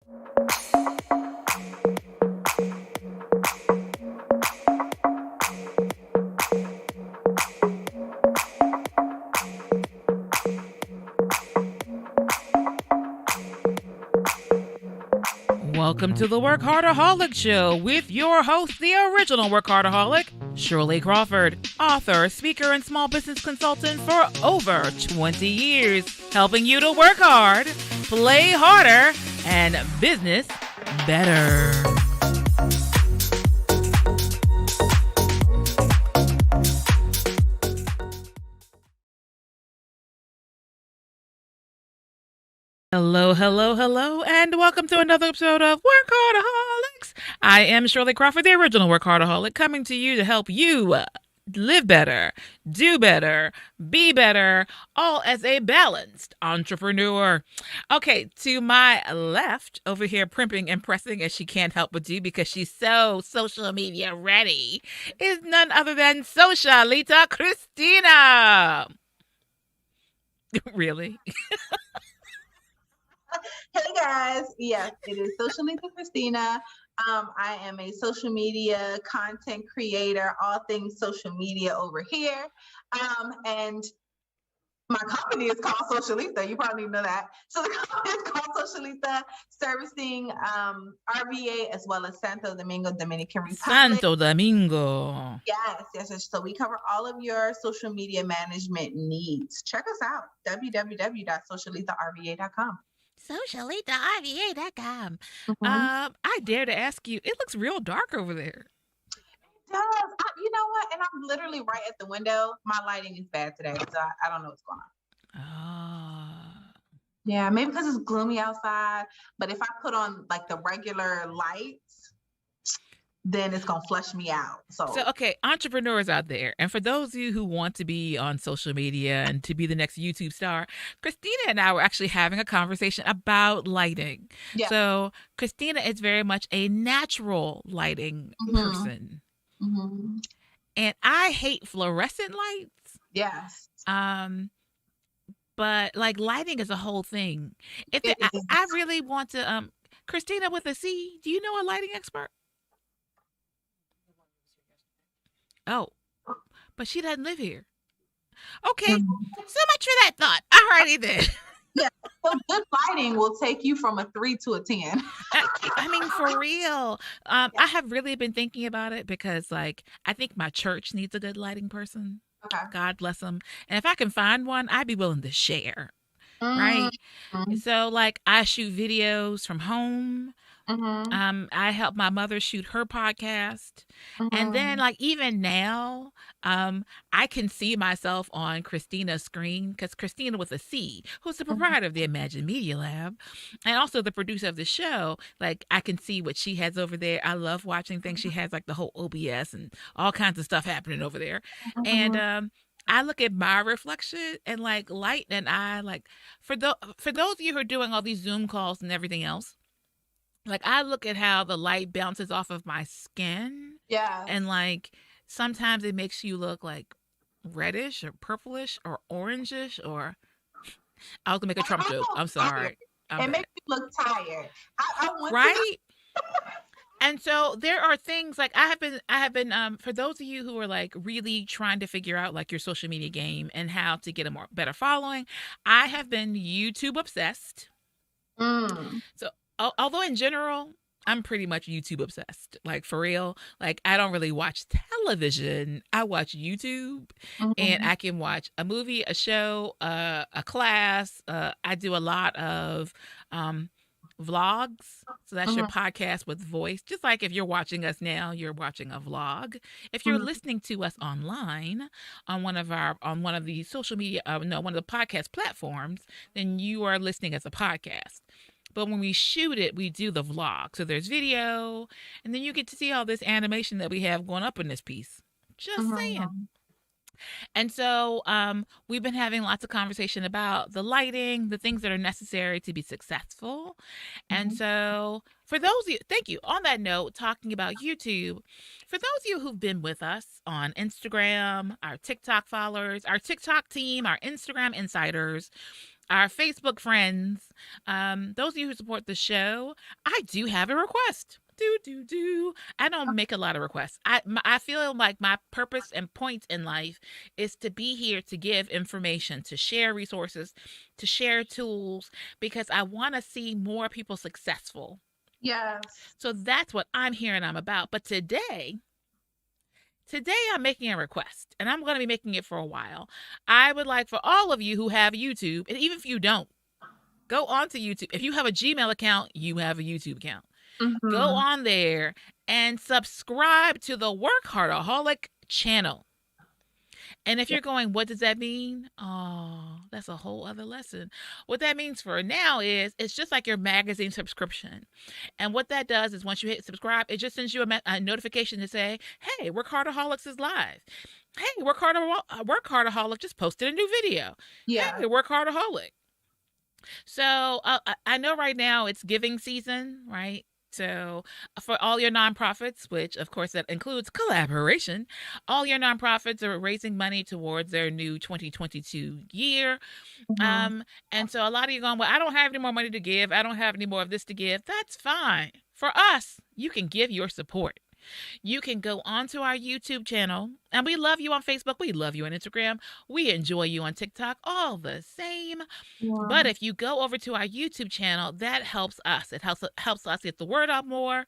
Welcome to the WorkHARDAholic Show with your host, the original WorkHARDAholic, Shirley Crawford, author, speaker, and small business consultant for over 20 years, helping you to work hard, play harder, and business better. Hello, and welcome to another episode of WorkHARDAholics. I am Shirley Crawford, the original WorkHARDAholic, coming to you to help you live better, do better, be better, all as a balanced entrepreneur. Okay, to my left, over here primping and pressing as she can't help but do because she's so social media ready, is none other than Socialita Christina. Really? Hey guys, yes, it is Socialita Christina. I am a social media content creator, all things social media over here. And my company is called Socialita. You probably know that. So the company is called Socialita, servicing RVA as well as Santo Domingo, Dominican Republic. Santo Domingo. Yes. So we cover all of your social media management needs. Check us out, www.socialitarva.com. Socialitarva.com. I dare to ask you, it looks real dark over there. It does. You know what? And I'm literally right at the window. My lighting is bad today, so I don't know what's going on. Yeah, maybe because it's gloomy outside. But if I put on like the regular lights, then it's going to flush me out. So, okay, entrepreneurs out there, and for those of you who want to be on social media and to be the next YouTube star, Christina and I were actually having a conversation about lighting. Yeah. So Christina is very much a natural lighting person. Mm-hmm. And I hate fluorescent lights. Yes. But like lighting is a whole thing. I really want to, Christina with a C, do you know a lighting expert? Oh, but she doesn't live here. Okay, so much for that thought. All righty then. Yeah, so good lighting will take you from a 3 to a 10. I mean, for real. I have really been thinking about it because, like, I think my church needs a good lighting person. Okay. God bless them. And if I can find one, I'd be willing to share. Right? So, like, I shoot videos from home. I help my mother shoot her podcast. And then like even now, I can see myself on Christina's screen because Christina with a C, who's the proprietor of the Imagine Media Lab and also the producer of the show, like I can see what she has over there. I love watching things. She has like the whole OBS and all kinds of stuff happening over there. And I look at my reflection and like light and I like for those of you who are doing all these Zoom calls and everything else, like I look at how the light bounces off of my skin. Yeah. And like sometimes it makes you look like reddish or purplish or orangish or I was gonna make a Trump joke. I'm sorry. It makes you look tired. Right? And so there are things like I have been for those of you who are like really trying to figure out like your social media game and how to get a better following, I have been YouTube obsessed. So although in general, I'm pretty much YouTube obsessed. Like for real, like I don't really watch television. I watch YouTube and I can watch a movie, a show, a class. I do a lot of vlogs. So that's your podcast with voice. Just like if you're watching us now, you're watching a vlog. If you're listening to us online on one of the social media, one of the podcast platforms, then you are listening as a podcast. But when we shoot it, we do the vlog. So there's video, and then you get to see all this animation that we have going up in this piece. Just saying. And so we've been having lots of conversation about the lighting, the things that are necessary to be successful. And so for those of you, thank you. On that note, talking about YouTube, for those of you who've been with us on Instagram, our TikTok followers, our TikTok team, our Instagram insiders, our Facebook friends, those of you who support the show, I do have a request. I don't make a lot of requests. I feel like my purpose and point in life is to be here to give information, to share resources, to share tools, because I want to see more people successful. Yes. So that's what I'm here and I'm about. But today I'm making a request, and I'm going to be making it for a while. I would like for all of you who have YouTube, and even if you don't, go on to YouTube. If you have a Gmail account, you have a YouTube account. Mm-hmm. Go on there and subscribe to the WorkHARDAholic channel. And if you're going, what does that mean? Oh, that's a whole other lesson. What that means for now is it's just like your magazine subscription. And what that does is once you hit subscribe, it just sends you a notification to say, hey, WorkHARDAholics is live. Hey, WorkHARDAholic just posted a new video. Yeah. Hey, WorkHARDAholic. So I know right now it's giving season, right? So for all your nonprofits, which of course that includes collaboration, all your nonprofits are raising money towards their new 2022 year. Mm-hmm. And so a lot of you going, well, I don't have any more money to give. I don't have any more of this to give. That's fine. For us, you can give your support. You can go onto our YouTube channel, and we love you on Facebook. We love you on Instagram. We enjoy you on TikTok, all the same. Yeah. But if you go over to our YouTube channel, that helps us. It helps us get the word out more.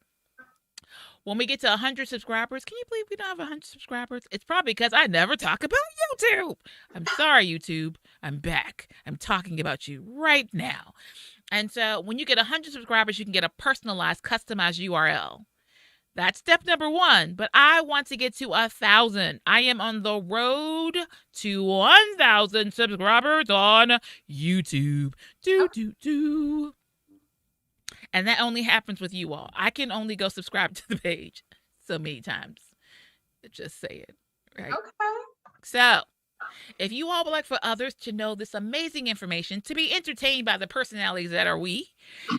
When we get to 100 subscribers, can you believe we don't have 100 subscribers? It's probably because I never talk about YouTube. I'm sorry, YouTube. I'm back. I'm talking about you right now. And so when you get 100 subscribers, you can get a personalized, customized URL. That's step number 1. But I want to get to 1,000. I am on the road to 1,000 subscribers on YouTube. And that only happens with you all. I can only go subscribe to the page so many times. Just say it, right? Okay. So, if you all would like for others to know this amazing information, to be entertained by the personalities that are we,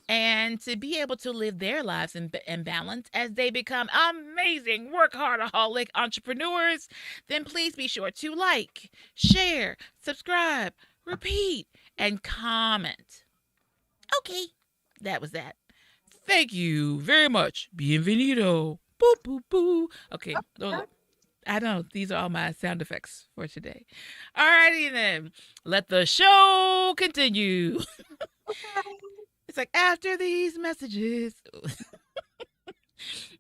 and to be able to live their lives in balance as they become amazing workaholic entrepreneurs, then please be sure to like, share, subscribe, repeat, and comment. Okay, that was that. Thank you very much. Bienvenido. Boo, boo, boo. Okay. I know these are all my sound effects for today. Alrighty then. Let the show continue. It's like after these messages.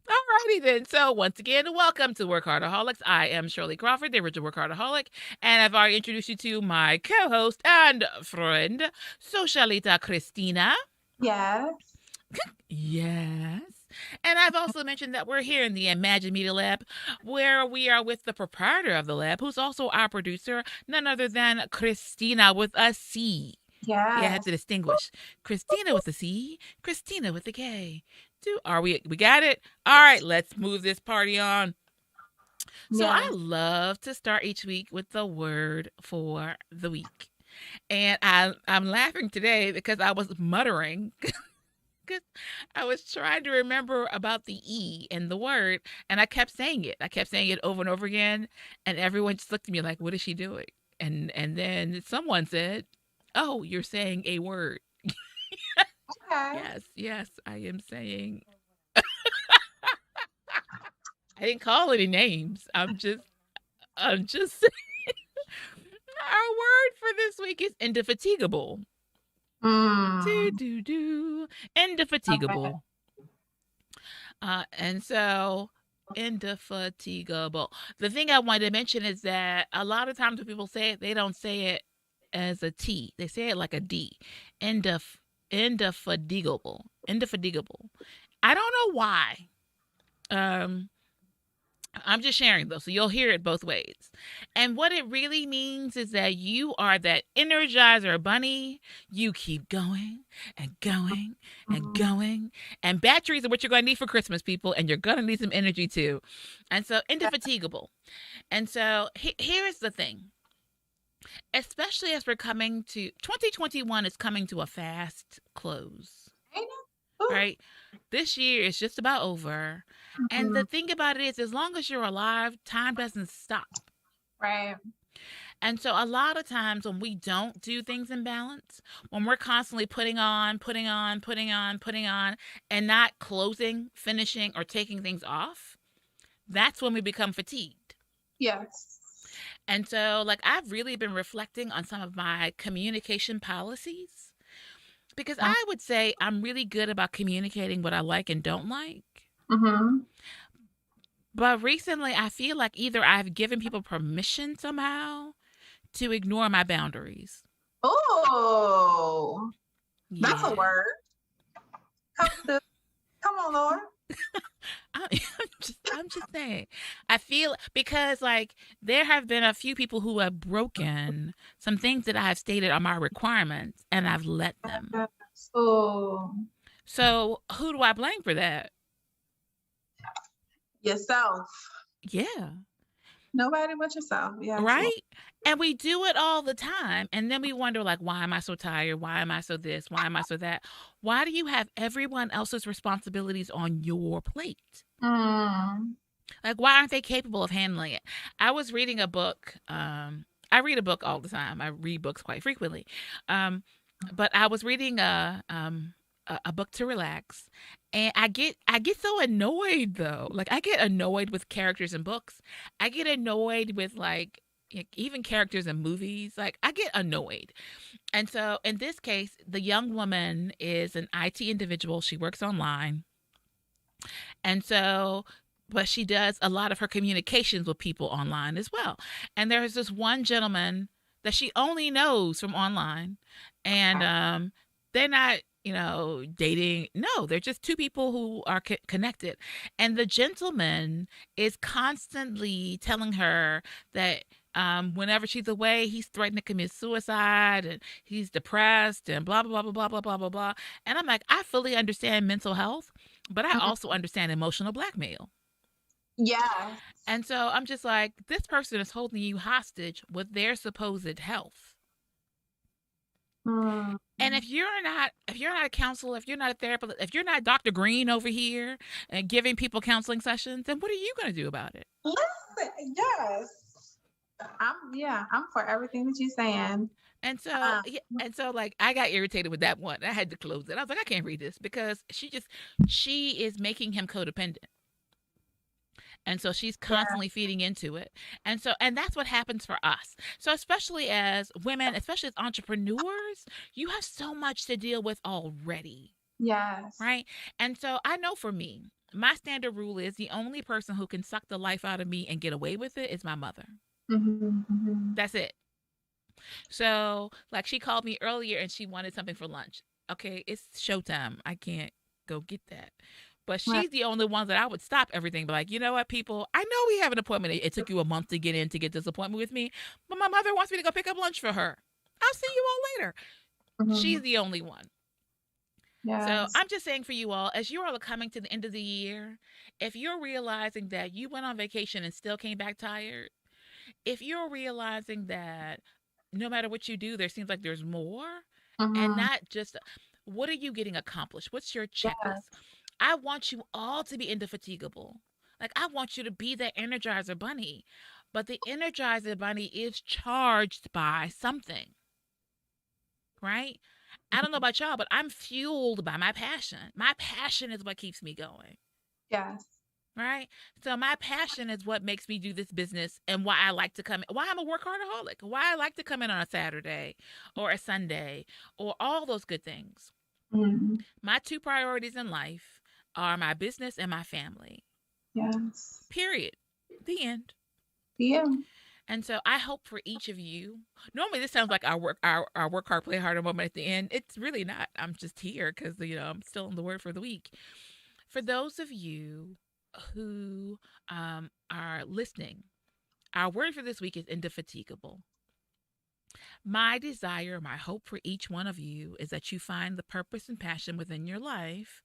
Alrighty then. So once again, welcome to WorkHARDAholics. I am Shirley Crawford, the original WorkHARDAholic, and I've already introduced you to my co-host and friend, Socialita Cristina. Yes. Yes. And I've also mentioned that we're here in the Imagine Media Lab, where we are with the proprietor of the lab, who's also our producer, none other than Cristina with a C. Yeah. Yeah, I have to distinguish. Cristina with a C, Cristina with a K. We got it? All right, let's move this party on. So I love to start each week with the word for the week. And I'm laughing today because I was muttering. I was trying to remember about the E in the word, and I kept saying it. I kept saying it over and over again, and everyone just looked at me like, what is she doing? And then someone said, oh, you're saying a word. Okay. Yes, I am saying. I didn't call any names. I'm just saying. Our word for this week is indefatigable. Indefatigable. Okay. And so indefatigable. The thing I wanted to mention is that a lot of times when people say it, they don't say it as a T. They say it like a D. Indefatigable. I don't know why. I'm just sharing though, so you'll hear it both ways. And what it really means is that you are that Energizer bunny. You keep going and going and going. And batteries are what you're going to need for Christmas, people. And you're going to need some energy too. And so indefatigable. And so here's the thing. Especially as we're coming to 2021 is coming to a fast close. Right? This year is just about over. And the thing about it is, as long as you're alive, time doesn't stop. Right. And so a lot of times when we don't do things in balance, when we're constantly putting on, and not closing, finishing, or taking things off, that's when we become fatigued. Yes. And so, like, I've really been reflecting on some of my communication policies because I would say I'm really good about communicating what I like and don't like. Mm-hmm. But recently, I feel like either I've given people permission somehow to ignore my boundaries. Oh, that's a Yeah. word. Come on, Lord. I'm just saying. I feel because like there have been a few people who have broken some things that I have stated are my requirements and I've let them. Oh, So who do I blame for that? yourself. Yeah. Nobody but yourself. Yes, Lord. Right? And we do it all the time. And then we wonder, like, why am I so tired? Why am I so this? Why am I so that? Why do you have everyone else's responsibilities on your plate? Mm. Like, why aren't they capable of handling it? I was reading a book. I read a book all the time. I read books quite frequently. But I was reading a book to relax, and I get so annoyed though. Like I get annoyed with characters in books. I get annoyed with like even characters in movies. Like I get annoyed. And so in this case, the young woman is an IT individual. She works online. And so but she does a lot of her communications with people online as well. And there's this one gentleman that she only knows from online, and they're not dating. No, they're just two people who are connected. And the gentleman is constantly telling her that whenever she's away, he's threatening to commit suicide and he's depressed and blah blah blah blah blah blah blah blah. And I'm like, I fully understand mental health, but I also understand emotional blackmail. Yeah. And so I'm just like, this person is holding you hostage with their supposed health. Mm. And if you're not a counselor, if you're not a therapist, if you're not Dr. Green over here and giving people counseling sessions, then what are you going to do about it? Listen, yes. I'm for everything that you're saying. And so, like, I got irritated with that one. I had to close it. I was like, I can't read this because she is making him codependent. And so she's constantly feeding into it. And that's what happens for us. So especially as women, especially as entrepreneurs, you have so much to deal with already. Yes. Right? And so I know for me, my standard rule is the only person who can suck the life out of me and get away with it is my mother. Mm-hmm. That's it. So, like, she called me earlier and she wanted something for lunch. Okay, it's showtime. I can't go get that. But she's the only one that I would stop everything. But like, you know what, people? I know we have an appointment. It took you a month to get in to get this appointment with me. But my mother wants me to go pick up lunch for her. I'll see you all later. Mm-hmm. She's the only one. Yes. So I'm just saying for you all, as you all are coming to the end of the year, if you're realizing that you went on vacation and still came back tired, if you're realizing that no matter what you do, there seems like there's more, and not just what are you getting accomplished? What's your checklist? Yes. I want you all to be indefatigable. Like, I want you to be the Energizer Bunny. But the Energizer Bunny is charged by something. Right? I don't know about y'all, but I'm fueled by my passion. My passion is what keeps me going. Yes. Right? So my passion is what makes me do this business and why I like to come in, why I'm a workaholic, why I like to come in on a Saturday or a Sunday or all those good things. Mm-hmm. My two priorities in life are my business and my family. Yes. Period. The end. Yeah. And so I hope for each of you. Normally this sounds like our work hard, play harder moment at the end. It's really not. I'm just here because I'm still in the word for the week. For those of you who are listening, our word for this week is indefatigable. My desire, my hope for each one of you is that you find the purpose and passion within your life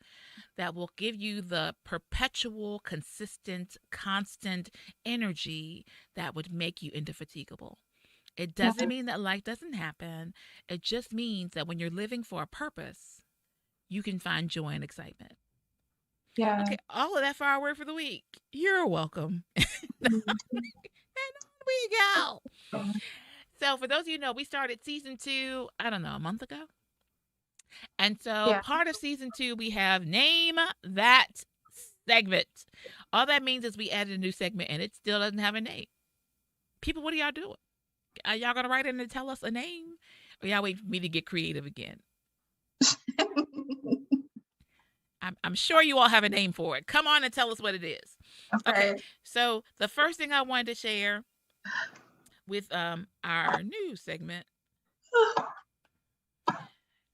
that will give you the perpetual, consistent, constant energy that would make you indefatigable. It doesn't mean that life doesn't happen. It just means that when you're living for a purpose, you can find joy and excitement. Yeah. Okay, all of that for our word for the week. You're welcome. And on we go. So for those of you who know, we started season 2, I don't know, a month ago. And so part of season 2, we have Name That Segment. All that means is we added a new segment and it still doesn't have a name. People, what are y'all doing? Are y'all going to write in and tell us a name? Or y'all wait for me to get creative again? I'm sure you all have a name for it. Come on and tell us what it is. Okay. So the first thing I wanted to share with our new segment.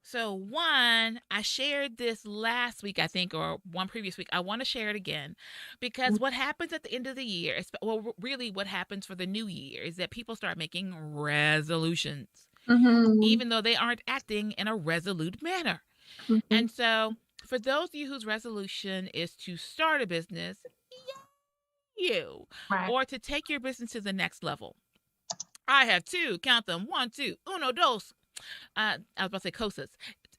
So one, I shared this last week, I think, or one previous week. I want to share it again because what happens at the end of the year, well, really what happens for the new year is that people start making resolutions, even though they aren't acting in a resolute manner. And so for those of you whose resolution is to start a business, or to take your business to the next level. I have two, count them, 1, 2, uno, dos. I was about to say cosas.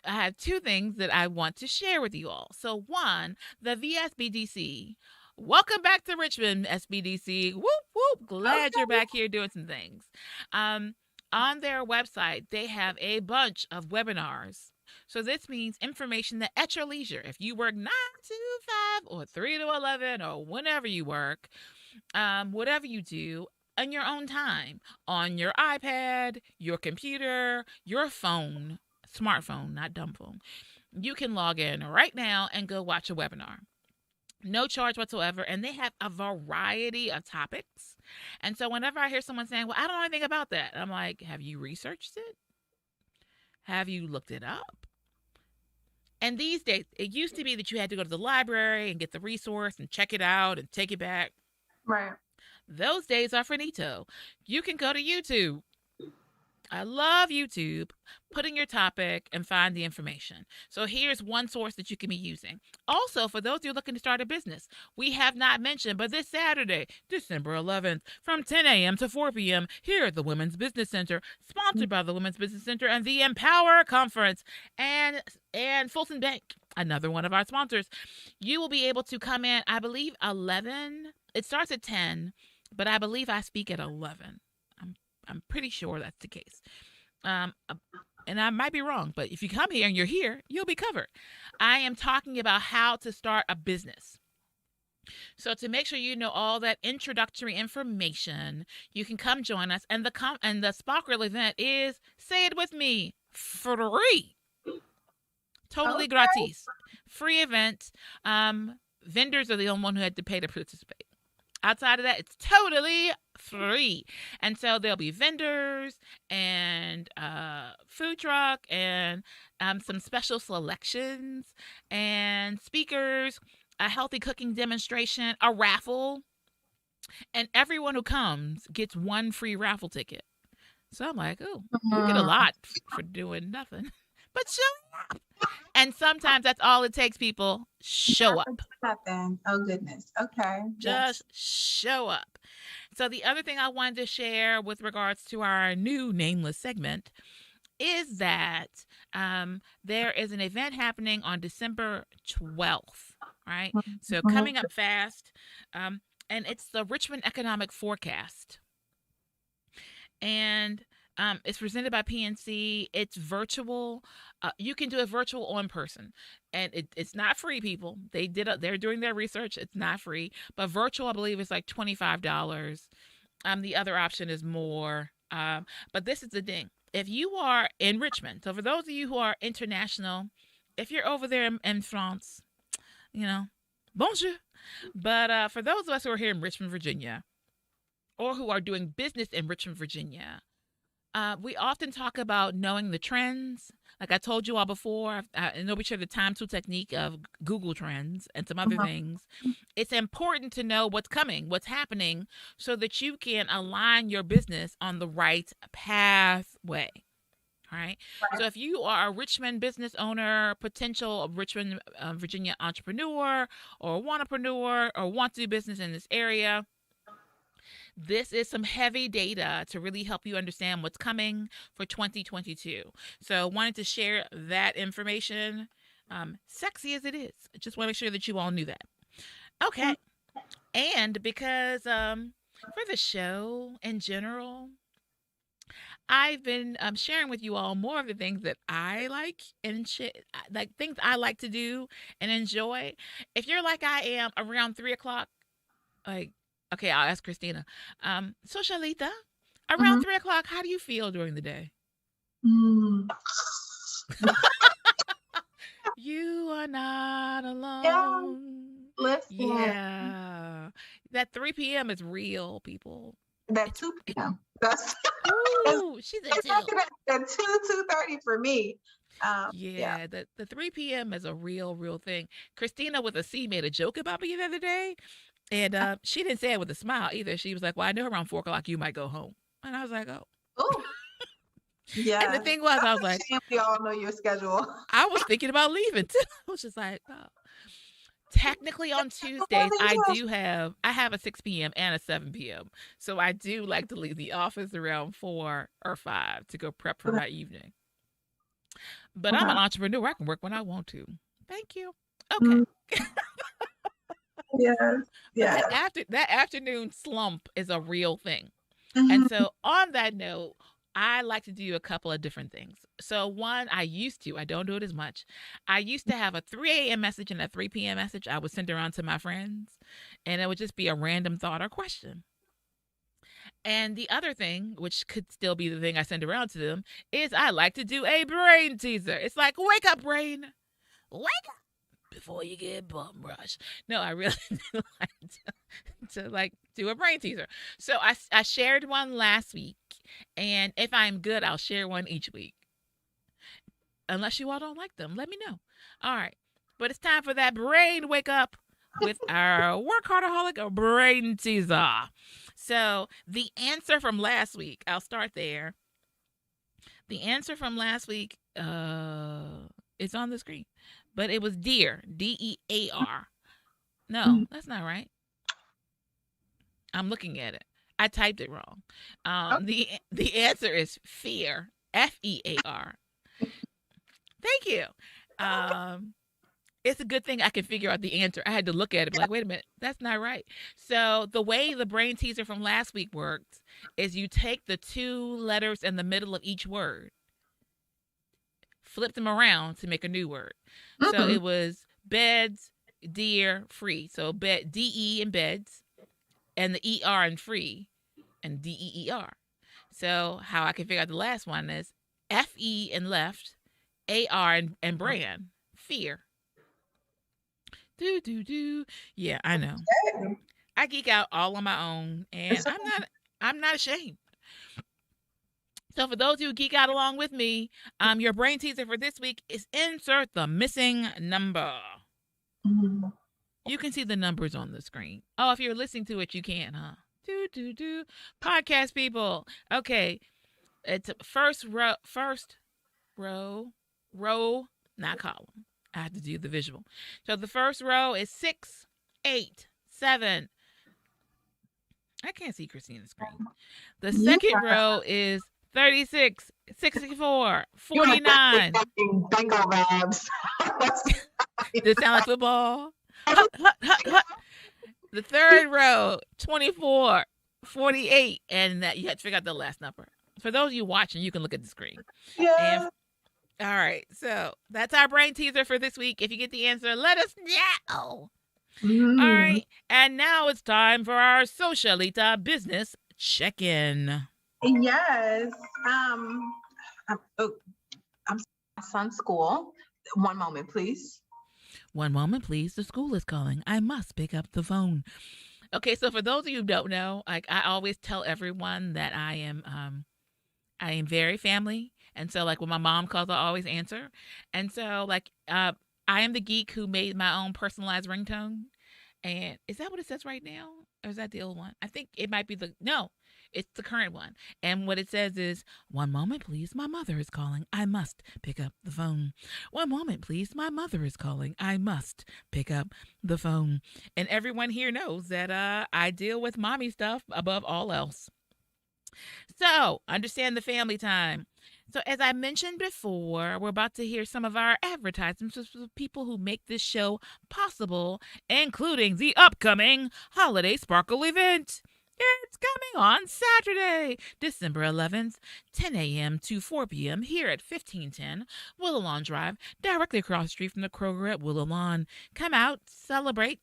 I have two things that I want to share with you all. So one, the VSBDC. Welcome back to Richmond, SBDC. Whoop, whoop. Glad you're back here doing some things. On their website, they have a bunch of webinars. So this means information that at your leisure, if you work 9 to 5 or 3 to 11 or whenever you work, whatever you do, on your own time, on your iPad, your computer, your phone, smartphone, not dumb phone, you can log in right now and go watch a webinar. No charge whatsoever. And they have a variety of topics. And so whenever I hear someone saying, well, I don't know anything about that, I'm like, have you researched it? Have you looked it up? And these days, it used to be that you had to go to the library and get the resource and check it out and take it back. Right. Those days are finito. You can go to YouTube. I love YouTube. Put in your topic and find the information. So here's one source that you can be using. Also, for those of you looking to start a business, we have not mentioned, but this Saturday, December 11th, from 10 a.m. to 4 p.m., here at the Women's Business Center, sponsored by the Women's Business Center and the Empower Conference and Fulton Bank, another one of our sponsors, you will be able to come in, I believe, 11. It starts at 10. But I believe I speak at 11. I'm pretty sure that's the case. And I might be wrong, but if you come here and you're here, you'll be covered. I am talking about how to start a business. So to make sure you know all that introductory information, you can come join us. And the Sparkle event is, say it with me, free. Totally gratis. Free event. Vendors are the only one who had to pay to participate. Outside of that, it's totally free. And so there'll be vendors and food truck and some special selections and speakers, a healthy cooking demonstration, a raffle. And everyone who comes gets one free raffle ticket. So I'm like, oh, you get a lot for doing nothing. But show up. And sometimes that's all it takes, people. Show up. Oh, goodness. Okay. Just show up. So the other thing I wanted to share with regards to our new nameless segment is that there is an event happening on December 12th, right? So coming up fast. And it's the Richmond Economic Forecast. And it's presented by PNC. It's virtual. You can do it virtual or in person, and it's not free. People, they're doing their research. It's not free, but virtual, I believe, is like $25. The other option is more. But this is the thing: if you are in Richmond, so for those of you who are international, if you're over there in France, bonjour. But for those of us who are here in Richmond, Virginia, or who are doing business in Richmond, Virginia, we often talk about knowing the trends. Like I told you all before, I know we share the time tool technique of Google Trends and some other things. It's important to know what's coming, what's happening, so that you can align your business on the right pathway. All right. So if you are a Richmond business owner, potential Richmond, Virginia entrepreneur or wantrepreneur or want to do business in this area, this is some heavy data to really help you understand what's coming for 2022. So wanted to share that information, sexy as it is. Just want to make sure that you all knew that. Okay. And because for the show in general, I've been sharing with you all more of the things that I like and like things I like to do and enjoy. If you're like I am around 3 o'clock, like, okay, I'll ask Christina. So Shalita, around Mm-hmm. 3 o'clock, how do you feel during the day? Mm. You are not Yeah, alone. listen. Yeah. That 3 p.m. is real, people. That 2 p.m. That's Ooh, she's at it's 2. at 2:30 for me. Yeah. Yeah, the 3 p.m. is a real thing. Christina with a C made a joke about me the other day, and she didn't say it with a smile either. She was like, "Well, I know around 4 o'clock you might go home," and I was like, "Oh." Oh, And yeah. the thing was, I was like, We all know your schedule. I was thinking about leaving too. I was just like, oh. Technically on Tuesdays, I have a 6 p.m. and a 7 p.m. So I do like to leave the office around 4 or 5 to go prep for my evening. But I'm an entrepreneur. I can work when I want to. Thank you. Okay. Yeah. Yeah. That afternoon slump is a real thing. Mm-hmm. And so on that note, I like to do a couple of different things. So one, I don't do it as much. I used to have a 3 a.m. message and a 3 p.m. message I would send around to my friends, and it would just be a random thought or question. And the other thing, which could still be the thing I send around to them, is I like to do a brain teaser. It's like, wake up, brain. Wake up before you get bum rush. No, I really do like to like do a brain teaser. So I shared one last week, and if I'm good, I'll share one each week. Unless you all don't like them, let me know. All right, but it's time for that brain wake up with our WorkHARDAholic brain teaser. So the answer from last week, I'll start there. The answer from last week, it's on the screen, but it was dear, DEAR. No, that's not right. I'm looking at it. I typed it wrong. The answer is fear, FEAR. Thank you. It's a good thing I can figure out the answer. I had to look at it, like, wait a minute, that's not right. So the way the brain teaser from last week works is you take the 2 letters in the middle of each word, flip them around to make a new word. Mm-hmm. So it was beds, dear, free. So bed, DE in beds, and the ER in free, and DEER. So how I can figure out the last one is FE in left, AR and brand, fear. Do. Yeah, I know. I geek out all on my own, and I'm not ashamed. So for those who geek out along with me, your brain teaser for this week is insert the missing number. Mm-hmm. You can see the numbers on the screen. Oh, if you're listening to it, you can, huh? Do. Podcast people. Okay. It's first row, not column. I have to do the visual. So the first row is 6, 8, 7. I can't see Christina's screen. The second row is 36, 64, 49. Bingo vibes. Does it sound like football? Hut. The third row, 24, 48, and that you have to figure out the last number. For those of you watching, you can look at the screen. Yeah. All right, so that's our brain teaser for this week. If you get the answer, let us know. Mm. All right, and now it's time for our Socialita business check-in. Yes. I'm my son's school. One moment, please. One moment, please. The school is calling. I must pick up the phone. Okay, so for those of you who don't know, like I always tell everyone that I am very family. And so, like, when my mom calls, I always answer. And so, like, I am the geek who made my own personalized ringtone. And is that what it says right now? Or is that the old one? I think it might be it's the current one. And what it says is, one moment, please. My mother is calling. I must pick up the phone. One moment, please. My mother is calling. I must pick up the phone. And everyone here knows that I deal with mommy stuff above all else. So, understand the family time. So as I mentioned before, we're about to hear some of our advertisements with people who make this show possible, including the upcoming Holiday Sparkle event. It's coming on Saturday, December 11th, 10 a.m. to 4 p.m. here at 1510 Willow Lawn Drive, directly across the street from the Kroger at Willow Lawn. Come out, celebrate,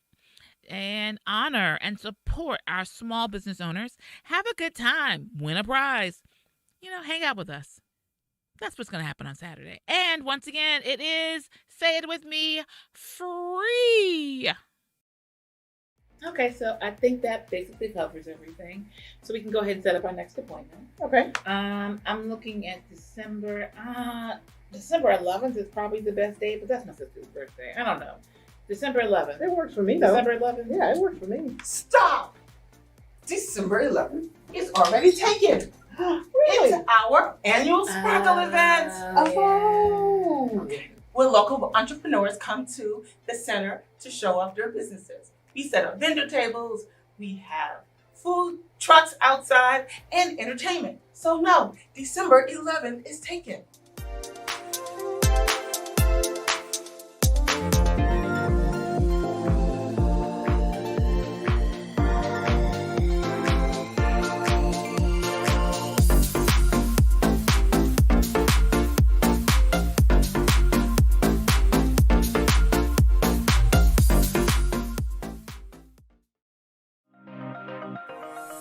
and honor and support our small business owners. Have a good time, win a prize, hang out with us. That's what's going to happen on Saturday. And once again, it is, say it with me, free. Okay, so I think that basically covers everything. So we can go ahead and set up our next appointment. Okay. I'm looking at December 11th is probably the best day, but that's my sister's birthday. I don't know. December 11th. It works for me, though. December 11th? Yeah, it works for me. Stop! December 11th is already taken. Really? It's our annual Sparkle event. Oh. Okay. Where local entrepreneurs come to the center to show off their businesses. We set up vendor tables, we have food trucks outside, and entertainment. So no, December 11th is taken.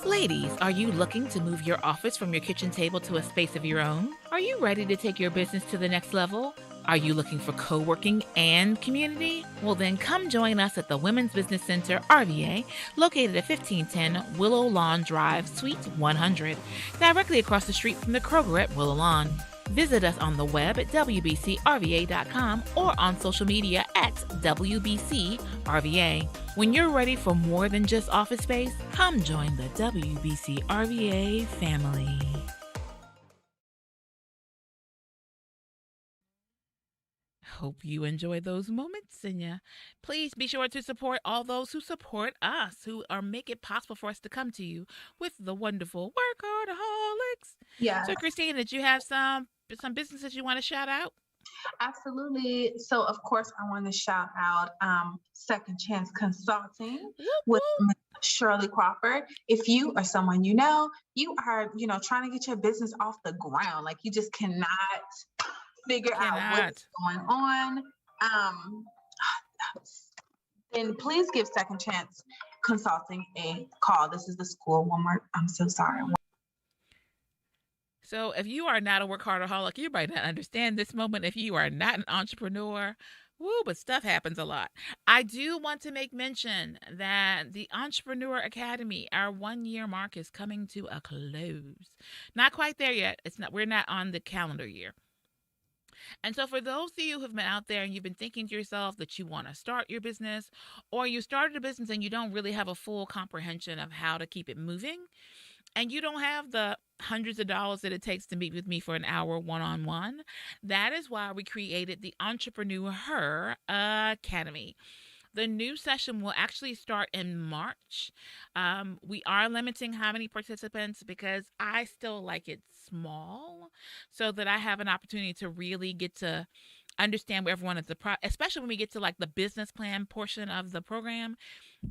Ladies, are you looking to move your office from your kitchen table to a space of your own? Are you ready to take your business to the next level? Are you looking for co-working and community? Well, then come join us at the Women's Business Center, RVA, located at 1510 Willow Lawn Drive, Suite 100, directly across the street from the Kroger at Willow Lawn. Visit us on the web at wbcrva.com or on social media at WBCRVA. When you're ready for more than just office space, come join the WBCRVA family. Hope you enjoy those moments, and please be sure to support all those who support us, who make it possible for us to come to you with the wonderful WorkHARDAholics. Yeah. So, Christine, did you have some businesses you want to shout out? Absolutely. So, of course, I want to shout out Second Chance Consulting with Ms. Shirley Crawford. If you or someone you are, trying to get your business off the ground, like you just cannot figure out what's going on, then please give Second Chance Consulting a call. This is the school. I'm so sorry. So if you are not a WorkHARDAholic, you might not understand this moment. If you are not an entrepreneur, but stuff happens a lot. I do want to make mention that the Entrepreneur Academy, our 1-year mark, is coming to a close. Not quite there yet. We're not on the calendar year. And so for those of you who've been out there and you've been thinking to yourself that you want to start your business, or you started a business and you don't really have a full comprehension of how to keep it moving, and you don't have the hundreds of dollars that it takes to meet with me for an hour one-on-one, that is why we created the Entrepreneur Academy. The new session will actually start in March. We are limiting how many participants because I still like it small so that I have an opportunity to really get to understand where everyone is, especially when we get to like the business plan portion of the program.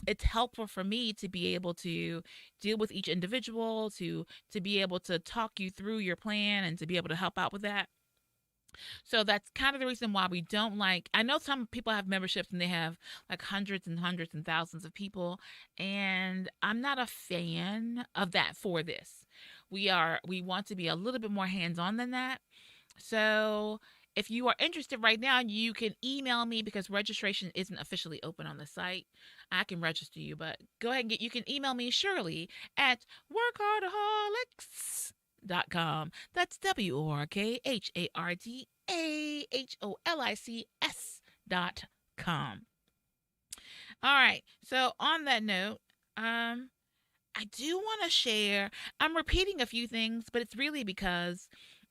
It's helpful for me to be able to deal with each individual, to be able to talk you through your plan and to be able to help out with that. So that's kind of the reason why we don't I know some people have memberships and they have like hundreds and hundreds and thousands of people, and I'm not a fan of that for this. We want to be a little bit more hands-on than that. So if you are interested right now, you can email me because registration isn't officially open on the site. I can register you, but go ahead and you can email me, Shirley, at WorkHARDaholics.com. That's WorkHARDaholics.com. All right. So on that note, I do want to share. I'm repeating a few things, but it's really because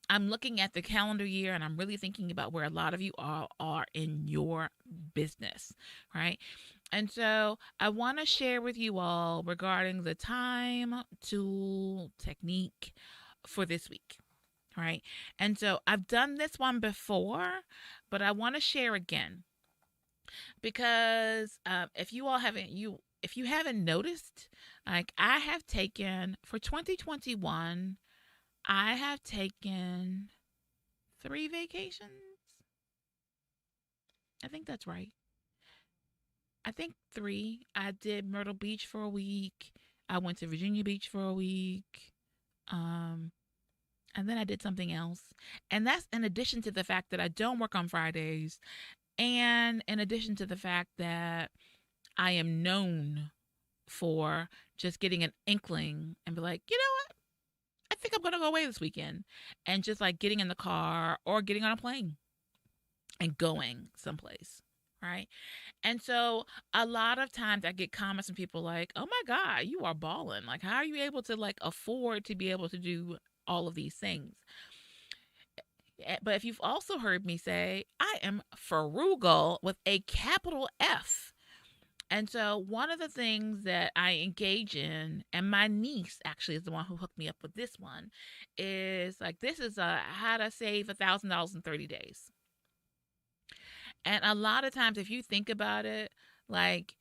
I'm looking at the calendar year and I'm really thinking about where a lot of you all are in your business, right? And so I want to share with you all regarding the time, tool, technique for this week, right? And so I've done this one before, but I want to share again because if you all haven't, if you haven't noticed, like I have taken for 2021, I have taken 3 vacations. I think that's right. I think 3. I did Myrtle Beach for a week. I went to Virginia Beach for a week. And then I did something else. And that's in addition to the fact that I don't work on Fridays. And in addition to the fact that I am known for just getting an inkling and be like, you know what? I think I'm going to go away this weekend. And just like getting in the car or getting on a plane and going someplace. Right. And so a lot of times I get comments from people like, oh my God, you are balling. Like, how are you able to like afford to be able to do all of these things? But if you've also heard me say, I am frugal with a capital F. And so one of the things that I engage in, and my niece actually is the one who hooked me up with this one, is like, this is how to save $1,000 in 30 days. And a lot of times, if you think about it, like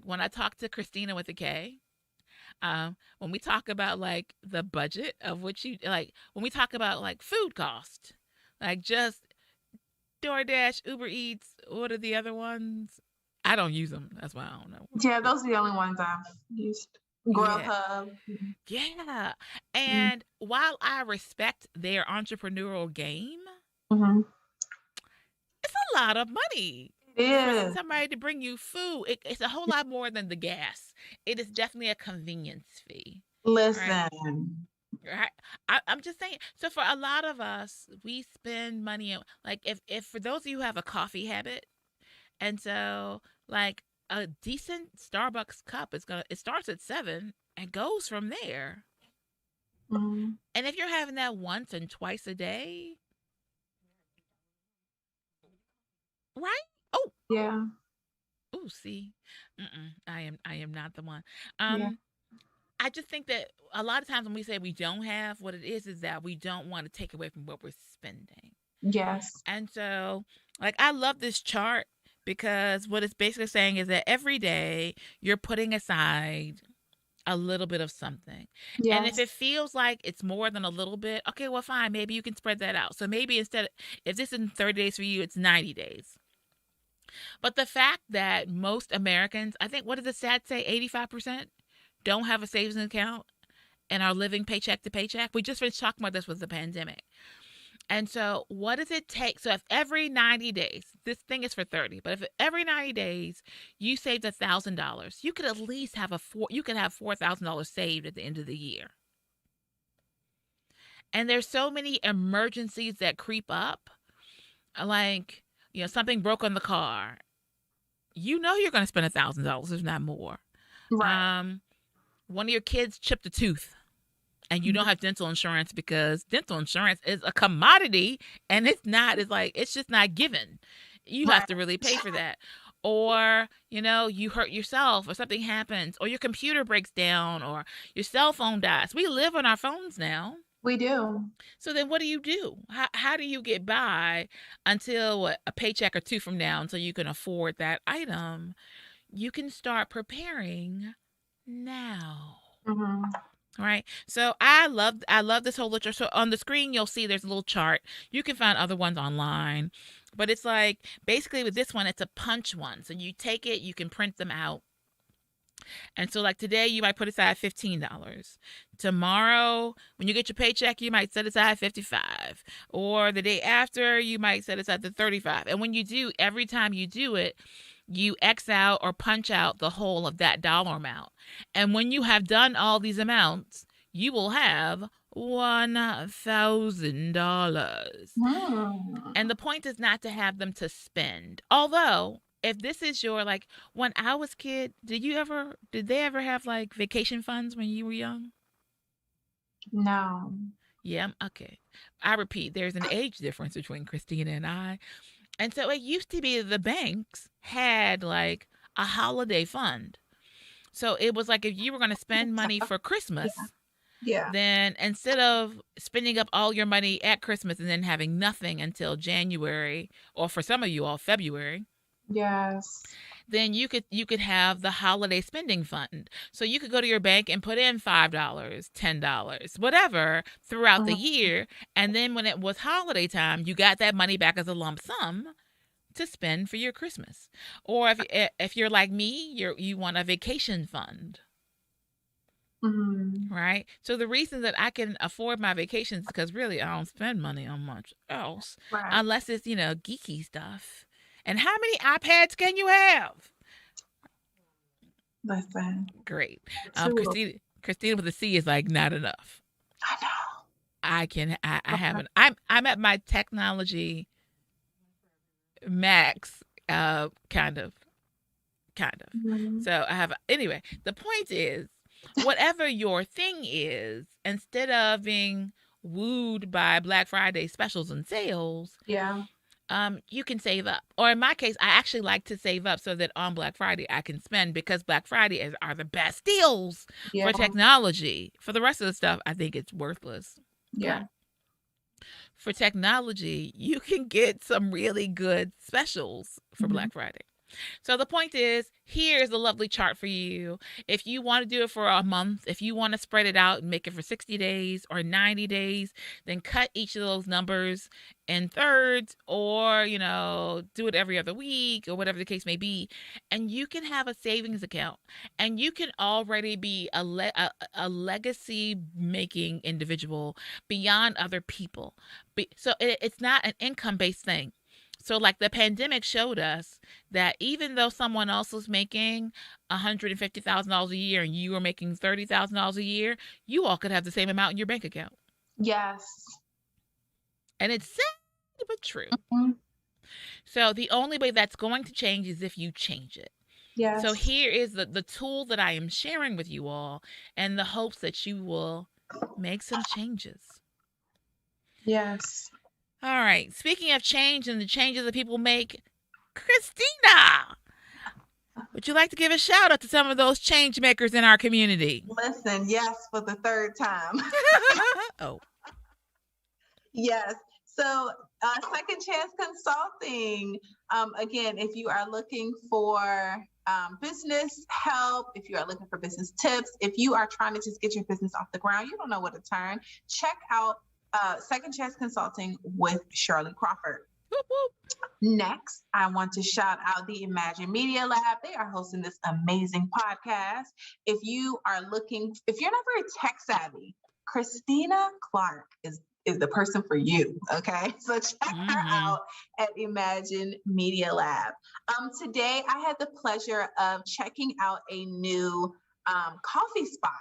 when I talk to Christina with a K, when we talk about like the budget of what you like, when we talk about like food cost, like just DoorDash, Uber Eats, what are the other ones? I don't use them. That's why I don't know. Yeah, those are the only ones I've used. Grubhub. Yeah. And while I respect their entrepreneurial game, it's a lot of money. It is. For somebody to bring you food. It's a whole lot more than the gas. It is definitely a convenience fee. Listen. Right? I'm just saying. So for a lot of us, we spend money on, like, if for those of you who have a coffee habit, and so like a decent Starbucks cup it starts at $7 and goes from there. And if you're having that once and twice a day, right? Oh, yeah. Oh, see, I am not the one. Yeah. I just think that a lot of times when we say we don't have, what it is that we don't want to take away from what we're spending. Yes. And so, like, I love this chart because what it's basically saying is that every day you're putting aside a little bit of something. Yes. And if it feels like it's more than a little bit, okay, well, fine. Maybe you can spread that out. So maybe instead, if this isn't 30 days for you, it's 90 days. But the fact that most Americans, I think, what does the stat say? 85% don't have a savings account and are living paycheck to paycheck. We just finished talking about this with the pandemic. And so what does it take? So if every 90 days, this thing is for 30, but if every 90 days you saved $1,000, you could at least have $4,000 saved at the end of the year. And there's so many emergencies that creep up, like, you know, something broke on the car. You know you're going to spend $1,000, if not more. Right. One of your kids chipped a tooth. And you don't have dental insurance because dental insurance is a commodity and it's just not given. You have to really pay for that. Or, you know, you hurt yourself or something happens or your computer breaks down or your cell phone dies. We live on our phones now. We do. So then what do? How do you get by until a paycheck or two from now until you can afford that item? You can start preparing now. Mm-hmm. All right. So I love this whole literature. So on the screen, you'll see there's a little chart. You can find other ones online, but it's like basically with this one, it's a punch one. So you take it, you can print them out. And so like today, you might put aside $15. Tomorrow, when you get your paycheck, you might set aside $55. Or the day after, you might set aside the $35. And when you do, every time you do it, you X out or punch out the whole of that dollar amount. And when you have done all these amounts, you will have $1,000. And the point is not to have them to spend. Although, if this is your, like, when I was a kid, did they ever have like vacation funds when you were young? No. Yeah, okay. I repeat, there's an age difference between Christina and I. And so it used to be the banks had like a holiday fund. So it was like if you were going to spend money for Christmas, then instead of spending up all your money at Christmas and then having nothing until January, or for some of you all, February, Yes. Then you could have the holiday spending fund. So you could go to your bank and put in $5, $10, whatever throughout the year, and then when it was holiday time, you got that money back as a lump sum to spend for your Christmas. Or if you're like me, you want a vacation fund. Right? So the reason that I can afford my vacations is because really I don't spend money on much else, unless it's, geeky stuff. And how many iPads can you have? Listen. Great. Christina with a C is like, not enough. I know. I haven't. I'm at my technology max, kind of. So I have, anyway, the point is, whatever your thing is, instead of being wooed by Black Friday specials and sales, you can save up. Or in my case, I actually like to save up so that on Black Friday I can spend, because Black Friday are the best deals for technology. For the rest of the stuff, I think it's worthless. Yeah. But for technology, you can get some really good specials for Black Friday. So the point is, here's a lovely chart for you. If you want to do it for a month, if you want to spread it out and make it for 60 days or 90 days, then cut each of those numbers in thirds, or, do it every other week, or whatever the case may be. And you can have a savings account, and you can already be a legacy making individual beyond other people. So it's not an income-based thing. So like the pandemic showed us that even though someone else was making $150,000 a year and you were making $30,000 a year, you all could have the same amount in your bank account. Yes. And it's sad but true. So the only way that's going to change is if you change it. Yes. So here is the tool that I am sharing with you all, in the hopes that you will make some changes. Yes. All right. Speaking of change and the changes that people make, Christina, would you like to give a shout out to some of those change makers in our community? Listen, yes, for the third time. Oh. Yes. So, Second Chance Consulting. Again, if you are looking for business help, if you are looking for business tips, if you are trying to just get your business off the ground, you don't know what to turn, check out Second Chance Consulting with Shirley Crawford. Whoop, whoop. Next, I want to shout out the Imagine Media Lab. They are hosting this amazing podcast. If you're not very tech savvy, Christina Clark is the person for you. Okay, so check her out at Imagine Media Lab. Today, I had the pleasure of checking out a new coffee spot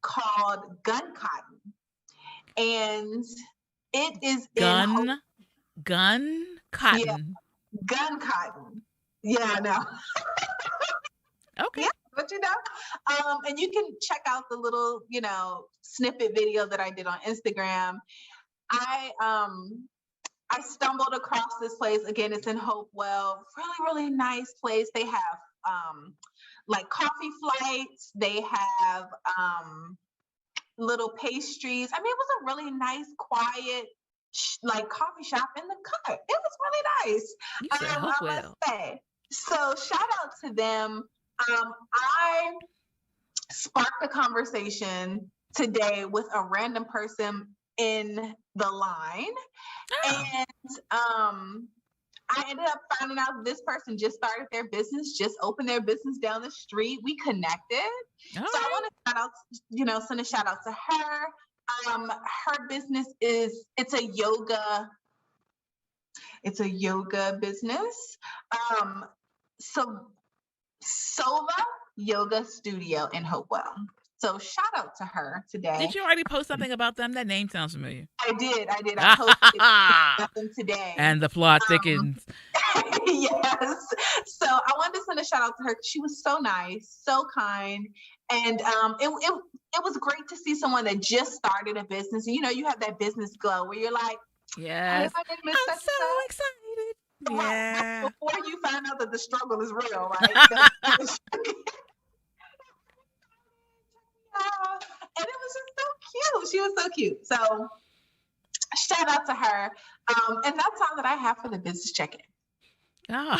called Gun Cotton. And it is gun cotton. Yeah, Gun Cotton. Yeah, I know. Okay. Yeah, but and you can check out the little, snippet video that I did on Instagram. I stumbled across this place. Again, it's in Hopewell. Really, really nice place. They have like coffee flights. They have little pastries. I mean, it was a really nice, quiet, like coffee shop in the cut. It was really nice. You said Hopewell. I must say. So shout out to them. I sparked a conversation today with a random person in the line, and I ended up finding out this person just started their business, just opened their business down the street. We connected. All so right. I want to shout out, send a shout out to her. Her business it's a yoga business. So Sova Yoga Studio in Hopewell. So shout out to her today. Did you already post something about them? That name sounds familiar. I did. I posted them today. And the plot thickens. Yes. So I wanted to send a shout out to her. She was so nice, so kind. And it was great to see someone that just started a business. And, you have that business glow where you're like, yes, hey, I'm so excited. Yeah. Before you find out that the struggle is real, right? And it was just so cute. She was so cute. So shout out to her. And that's all that I have for the business check-in. Oh.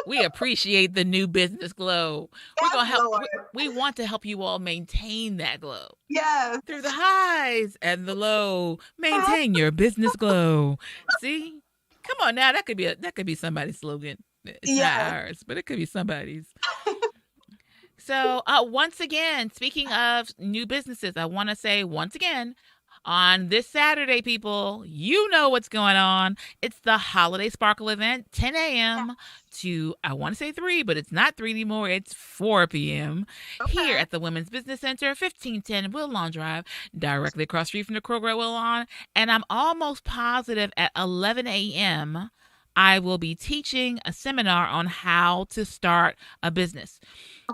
We appreciate the new business glow. We're Yes, gonna help. Lord. We want to help you all maintain that glow Yes. through the highs and the low. Maintain your business glow. See, come on now. That could be somebody's slogan. It's not Yes. ours, but it could be somebody's. So, once again, speaking of new businesses, I want to say once again, on this Saturday, people, you know what's going on. It's the Holiday Sparkle event, 10 a.m. to, I want to say 3, but it's not 3 anymore. It's 4 p.m. here at the Women's Business Center, 1510 Woodlawn Drive, directly across the street from the Kroger at Woodlawn. And I'm almost positive at 11 a.m., I will be teaching a seminar on how to start a business.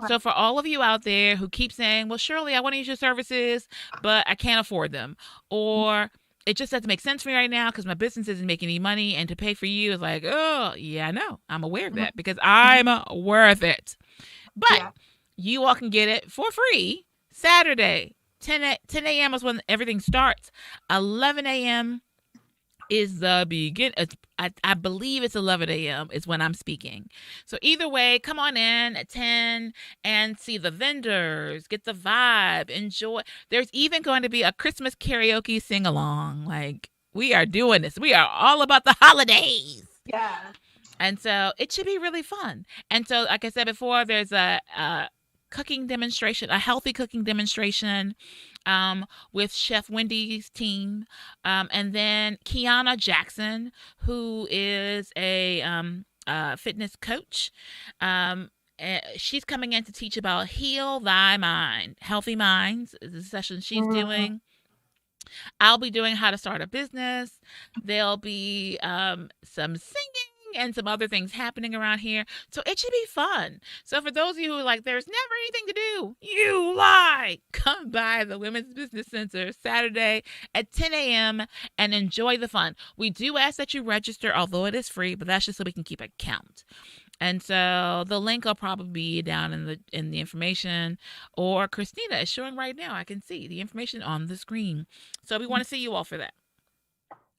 So for all of you out there who keep saying, well, Shirley, I want to use your services, but I can't afford them. Or it just doesn't make sense for me right now because my business isn't making any money. And to pay for you is like, oh, yeah, I know. I'm aware of that because I'm worth it. But you all can get it for free Saturday. 10 a.m. is when everything starts. 11 a.m. is the begin. I believe it's 11 a.m. is when I'm speaking. So either way, come on in at 10 and see the vendors, get the vibe, enjoy. There's even going to be a Christmas karaoke sing-along. Like, we are doing this. We are all about the holidays. Yeah. And so it should be really fun. And so, like I said before, there's a cooking demonstration, a healthy cooking demonstration with Chef Wendy's team. And then Kiana Jackson, who is a fitness coach. She's coming in to teach about Heal Thy Mind. Healthy Minds is the session she's doing. I'll be doing how to start a business. There'll be some singing and some other things happening around here. So it should be fun. So for those of you who are like, there's never anything to do, you lie. Come by the Women's Business Center Saturday at 10 a.m. and enjoy the fun. We do ask that you register, although it is free, but that's just so we can keep a count. And so the link will probably be down in the information, or Christina is showing right now. I can see the information on the screen. So we want to see you all for that.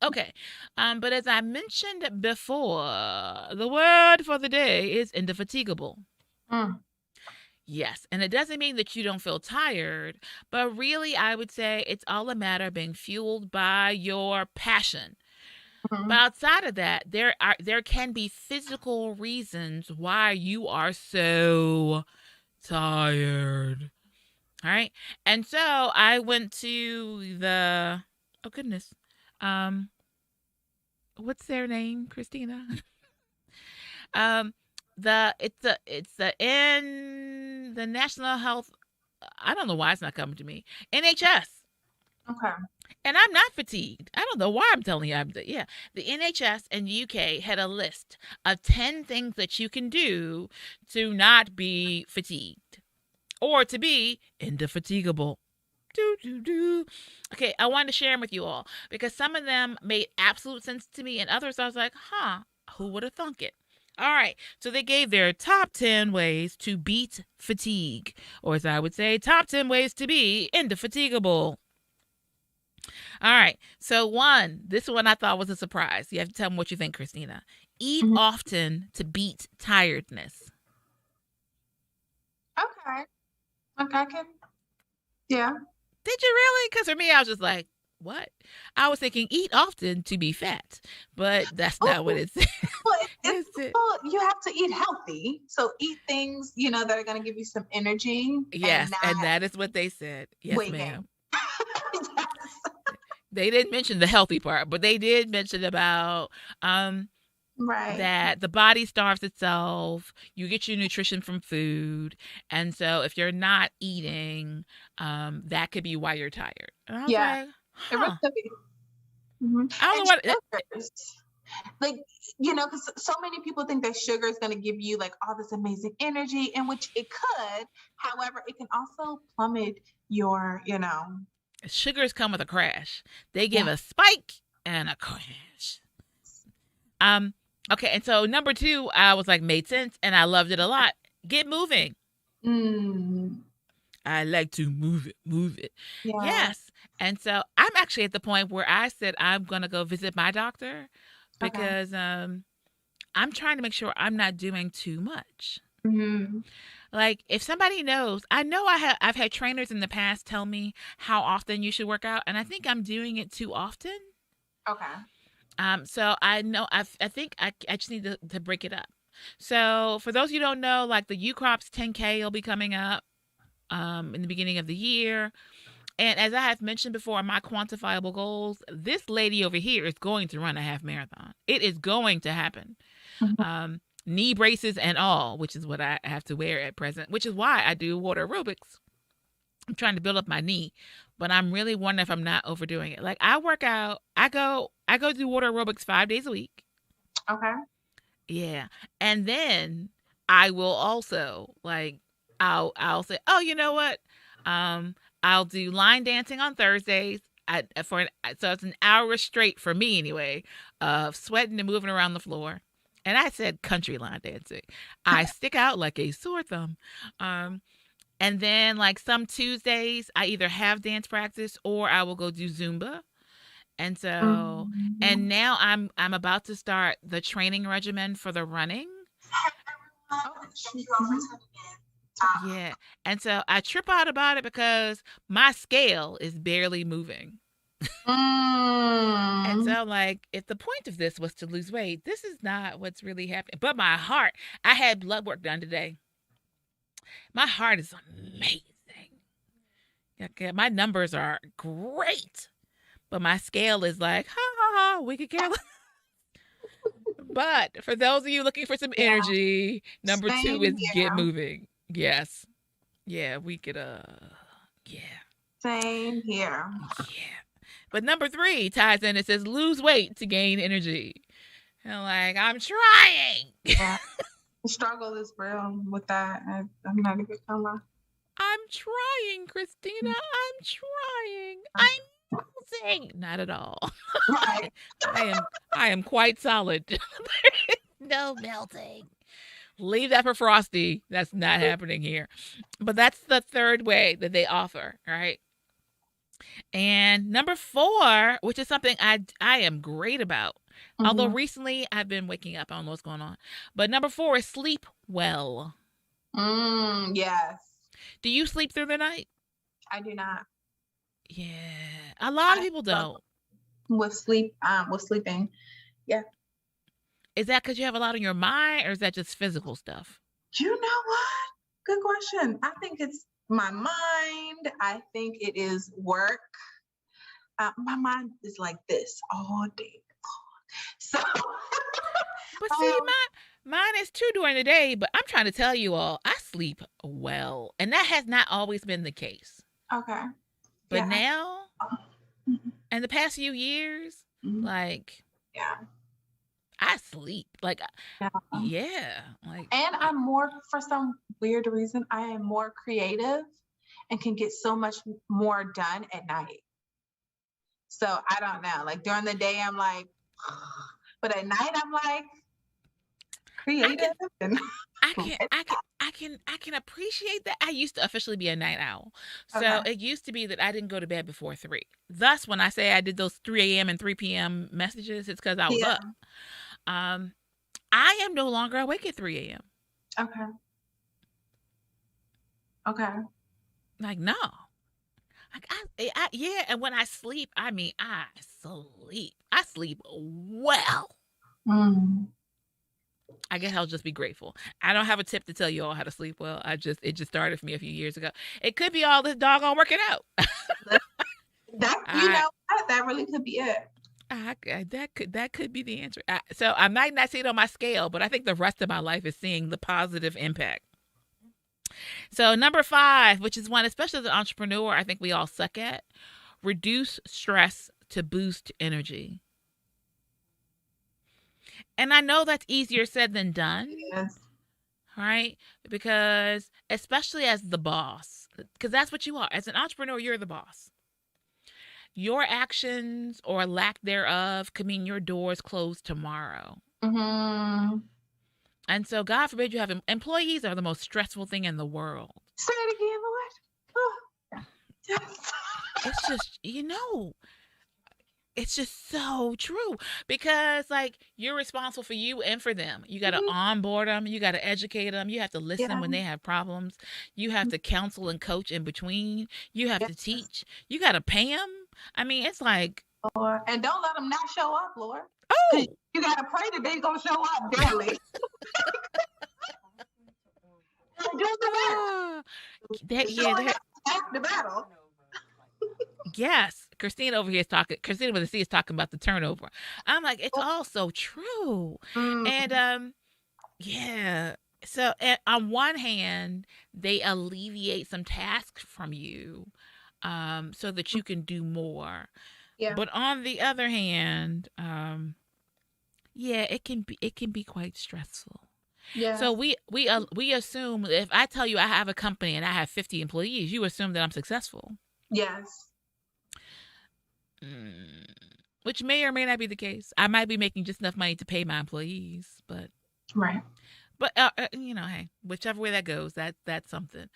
Okay, but as I mentioned before, the word for the day is indefatigable. Yes, and it doesn't mean that you don't feel tired, but really I would say it's all a matter of being fueled by your passion. But outside of that, there can be physical reasons why you are so tired. All right, and so I went to the what's their name, Christina? It's the National Health. I don't know why it's not coming to me. NHS. Okay. And I'm not fatigued. I don't know why I'm telling you. The NHS in UK had a list of 10 things that you can do to not be fatigued or to be indefatigable. Okay, I wanted to share them with you all because some of them made absolute sense to me and others I was like, who would have thunk it? All right, so they gave their top 10 ways to beat fatigue, or as I would say, top 10 ways to be indefatigable. All right, so this one I thought was a surprise. You have to tell me what you think, Christina. Eat often to beat tiredness. Okay, I can, yeah. Did you really? Because for me, I was just like, what? I was thinking eat often to be fat, but that's not what it said. Well, you have to eat healthy. So eat things, that are going to give you some energy. Yes, and that is what they said. Yes, ma'am. Yes. They didn't mention the healthy part, but they did mention about that the body starves itself. You get your nutrition from food. And so if you're not eating, that could be why you're tired. And I was like, it really could be. I don't know what. Like, because so many people think that sugar is going to give you like all this amazing energy, in which it could. However, it can also plummet your, Sugars come with a crash. They give a spike and a crash. Okay, and so number 2, I was like, made sense, and I loved it a lot. Get moving. I like to move it. Yeah. Yes. And so I'm actually at the point where I said I'm going to go visit my doctor because I'm trying to make sure I'm not doing too much. Mm-hmm. Like if somebody knows, I know I've had trainers in the past tell me how often you should work out, and I think I'm doing it too often. Okay. So I know I think I just need to break it up. So for those you don't know, like the UCrops 10K will be coming up in the beginning of the year. And as I have mentioned before, my quantifiable goals, this lady over here is going to run a half marathon. It is going to happen. Mhm. Knee braces and all, which is what I have to wear at present, which is why I do water aerobics. I'm trying to build up my knee, but I'm really wondering if I'm not overdoing it. Like I work out, I go do water aerobics 5 days a week. Okay. Yeah. And then I will also like I'll say, "Oh, you know what? I'll do line dancing on Thursdays." So it's an hour straight for me anyway of sweating and moving around the floor. And I said country line dancing. I stick out like a sore thumb. And then like some Tuesdays I either have dance practice or I will go do Zumba. And so and now I'm about to start the training regimen for the running. Yeah. And so I trip out about it because my scale is barely moving. And so like if the point of this was to lose weight, this is not what's really happening. But my heart, I had blood work done today. My heart is amazing. Okay, my numbers are great. But my scale is like, ha ha ha, we could care less. But for those of you looking for some energy, number Same 2 is here. get moving. Yes. Yeah, we could yeah. Same here. Yeah. But number 3 ties in, it says lose weight to gain energy. And I'm like, I'm trying. Yeah. The struggle is real with that. I'm not even gonna lie. I'm trying, Christina. I'm trying. I'm melting. Not at all. Right. I am quite solid. No melting. Leave that for Frosty. That's not happening here. But that's the third way that they offer, right? And number 4, which is something I am great about. Mm-hmm. Although recently I've been waking up. I don't know what's going on. But number 4 is sleep well. Yes. Do you sleep through the night? I do not. Yeah. A lot of people don't. With sleeping. Yeah. Is that because you have a lot on your mind, or is that just physical stuff? You know what? Good question. I think it's my mind. I think it is work. My mind is like this all day long. So. But see, mine is too during the day, but I'm trying to tell you all, I sleep well. And that has not always been the case. Okay. But Yeah. now, in the past few years, like, yeah, I sleep. Like, yeah. Like, and I'm more, for some weird reason, I am more creative and can get so much more done at night. So I don't know. Like during the day, I'm like, but at night, I'm like creative. I can appreciate that. I used to officially be a night owl. So it used to be that I didn't go to bed before 3. Thus, when I say I did those 3 a.m. and 3 p.m. messages, it's because I was up. I am no longer awake at 3 a.m. Okay. Like, no. Like, yeah. And when I sleep, I mean, I sleep. I sleep well. I guess I'll just be grateful. I don't have a tip to tell you all how to sleep well. It just started for me a few years ago. It could be all this doggone working out. That really could be it. That could be the answer. So I might not see it on my scale, but I think the rest of my life is seeing the positive impact. So number 5, which is one, especially as an entrepreneur, I think we all suck at, reduce stress to boost energy. And I know that's easier said than done. Yes. Right? Because especially as the boss, because that's what you are. As an entrepreneur, you're the boss. Your actions or lack thereof could mean your doors close tomorrow. And so, God forbid you have employees are the most stressful thing in the world. Say it again, Lord. Oh. Yes. It's just, it's just so true because like you're responsible for you and for them. You got to onboard them, you got to educate them, you have to listen when they have problems, you have to counsel and coach in between, you have to teach, you got to pay them. I mean, it's like, Lord. And don't let them not show up, Lord. oh, You got to pray that they're going to show up daily. Do the work. Showing up after the battle. Yes, Christina over here is talking. Christina with a C is talking about the turnover. I'm like, it's all so true, and yeah. So on one hand, they alleviate some tasks from you, so that you can do more. Yeah. But on the other hand, yeah, it can be quite stressful. Yeah. So we assume if I tell you I have a company and I have 50 employees, you assume that I'm successful. Yes. Which may or may not be the case. I might be making just enough money to pay my employees, but right. But you know, hey, whichever way that goes, that's something.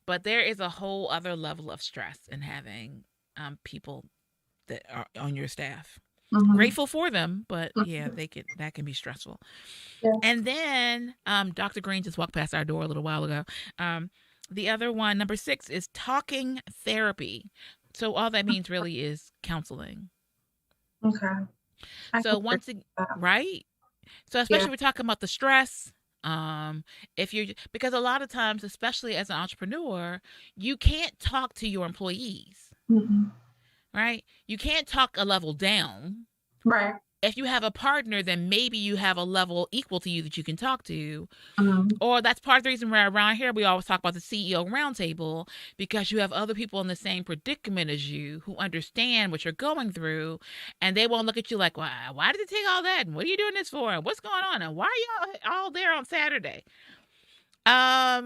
But there is a whole other level of stress in having people that are on your staff. Grateful for them, but yeah, that can be stressful. Yeah. And then Dr. Green just walked past our door a little while ago. The other one, number 6, is talking therapy. So all that means really is counseling. Okay. So once again, right? So especially we're talking about the stress. If you're, because a lot of times, especially as an entrepreneur, you can't talk to your employees. Right? You can't talk a level down. Right. If you have a partner, then maybe you have a level equal to you that you can talk to. Or that's part of the reason why around here we always talk about the CEO roundtable, because you have other people in the same predicament as you who understand what you're going through, and they won't look at you like, why did it take all that? And what are you doing this for? And what's going on? And why are y'all all there on Saturday? I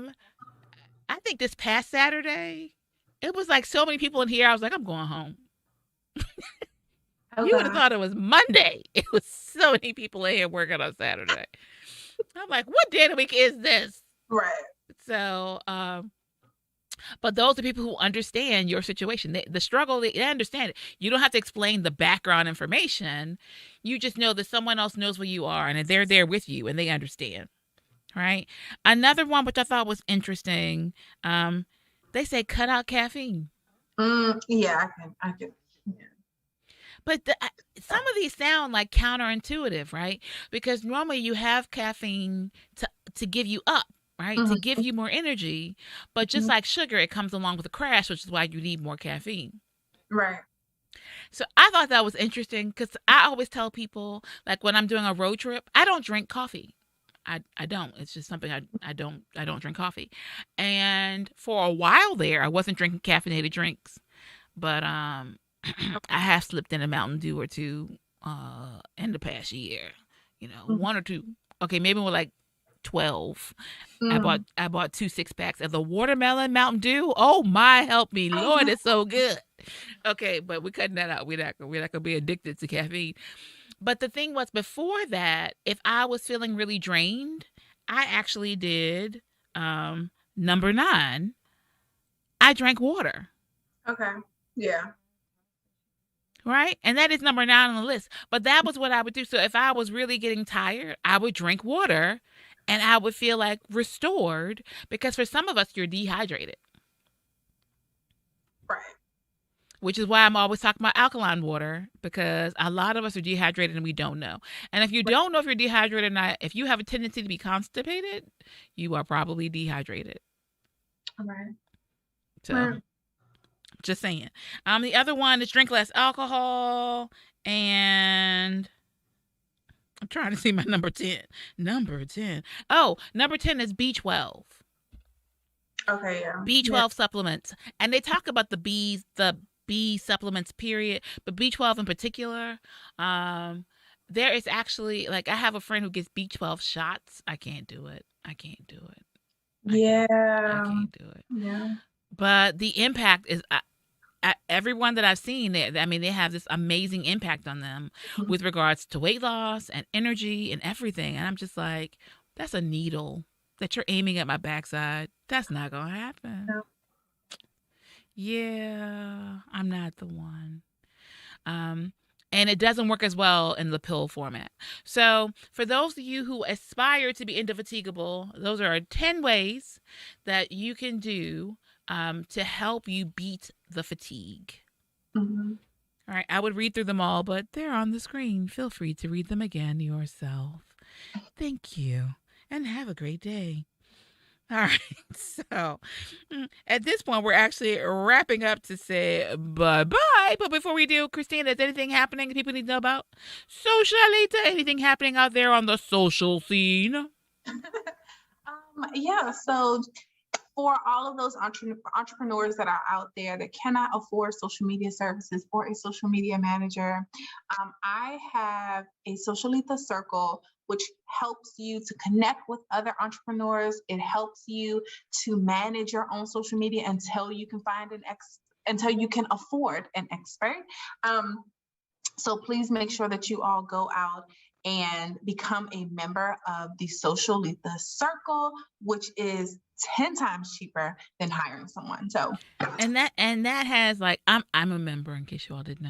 think this past Saturday, it was like so many people in here. I was like, I'm going home. You would have thought it was Monday. It was so many people in here working on Saturday. I'm like, what day of the week is this? Right. So, but those are people who understand your situation. The struggle, they understand it. You don't have to explain the background information. You just know that someone else knows where you are and they're there with you and they understand. Right? Another one, which I thought was interesting, they say cut out caffeine. Yeah, I can. But some of these sound like counterintuitive, right? Because normally you have caffeine to give you up, right? To give you more energy. But just like sugar, it comes along with a crash, which is why you need more caffeine. Right. So I thought that was interesting because I always tell people, like when I'm doing a road trip, I don't drink coffee. I don't. It's just something I don't drink coffee. And for a while there, I wasn't drinking caffeinated drinks. But I have slipped in a Mountain Dew or two in the past year. You know, 1 or 2. Okay, maybe we're like 12. I bought 2 6-packs of the watermelon Mountain Dew. Oh my, help me, Lord, it's so good. Okay, but we're cutting that out. We're not gonna be addicted to caffeine. But the thing was, before that, if I was feeling really drained, I actually did number 9. I drank water. Okay. Yeah. Right? And that is number 9 on the list. But that was what I would do. So if I was really getting tired, I would drink water and I would feel like restored, because for some of us, you're dehydrated. Right. Which is why I'm always talking about alkaline water, because a lot of us are dehydrated and we don't know. And if you don't know if you're dehydrated or not, if you have a tendency to be constipated, you are probably dehydrated. All right. So just saying. The other one is drink less alcohol, and I'm trying to see my number 10. Number 10. Oh, number 10 is B12. Okay, yeah. B12 supplements. And they talk about the B supplements period, but B12 in particular. There is actually, like, I have a friend who gets B12 shots. I can't do it. I can't do it. I can't do it. Yeah. But the impact is, everyone that I've seen, they have this amazing impact on them with regards to weight loss and energy and everything. And I'm just like, that's a needle that you're aiming at my backside. That's not going to happen. No. Yeah, I'm not the one. and it doesn't work as well in the pill format. So for those of you who aspire to be indefatigable, those are 10 ways that you can do to help you beat the fatigue. Mm-hmm. All right, I would read through them all, but they're on the screen. Feel free to read them again yourself. Thank you, and have a great day. All right, so at this point, we're actually wrapping up to say bye-bye. But before we do, Christina, is anything happening that people need to know about? Socialita, anything happening out there on the social scene? Yeah, so for all of those entrepreneurs that are out there that cannot afford social media services or a social media manager, I have a Socialita Circle, which helps you to connect with other entrepreneurs. It helps you to manage your own social media until you can find until you can afford an expert. So please make sure that you all go out and become a member of the Socialita Circle, which is 10 times cheaper than hiring someone. So and that has, like, I'm a member, in case you all didn't know.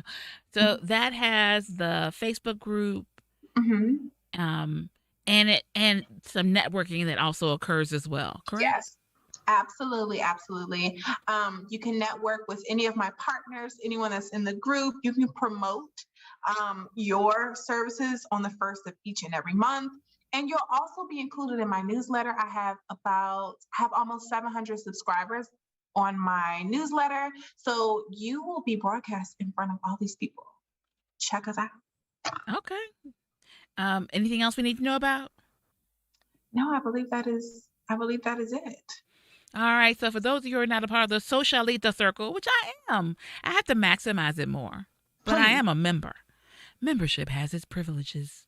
So that has the Facebook group, and some networking that also occurs as well, correct? Yes. Absolutely. You can network with any of my partners, anyone that's in the group. You can promote your services on the first of each and every month. And you'll also be included in my newsletter. I have almost 700 subscribers on my newsletter. So you will be broadcast in front of all these people. Check us out. Okay. Anything else we need to know about? No, I believe that is it. All right. So for those of you who are not a part of the Socialita Circle, which I am, I have to maximize it more. But I am a member. Membership has its privileges.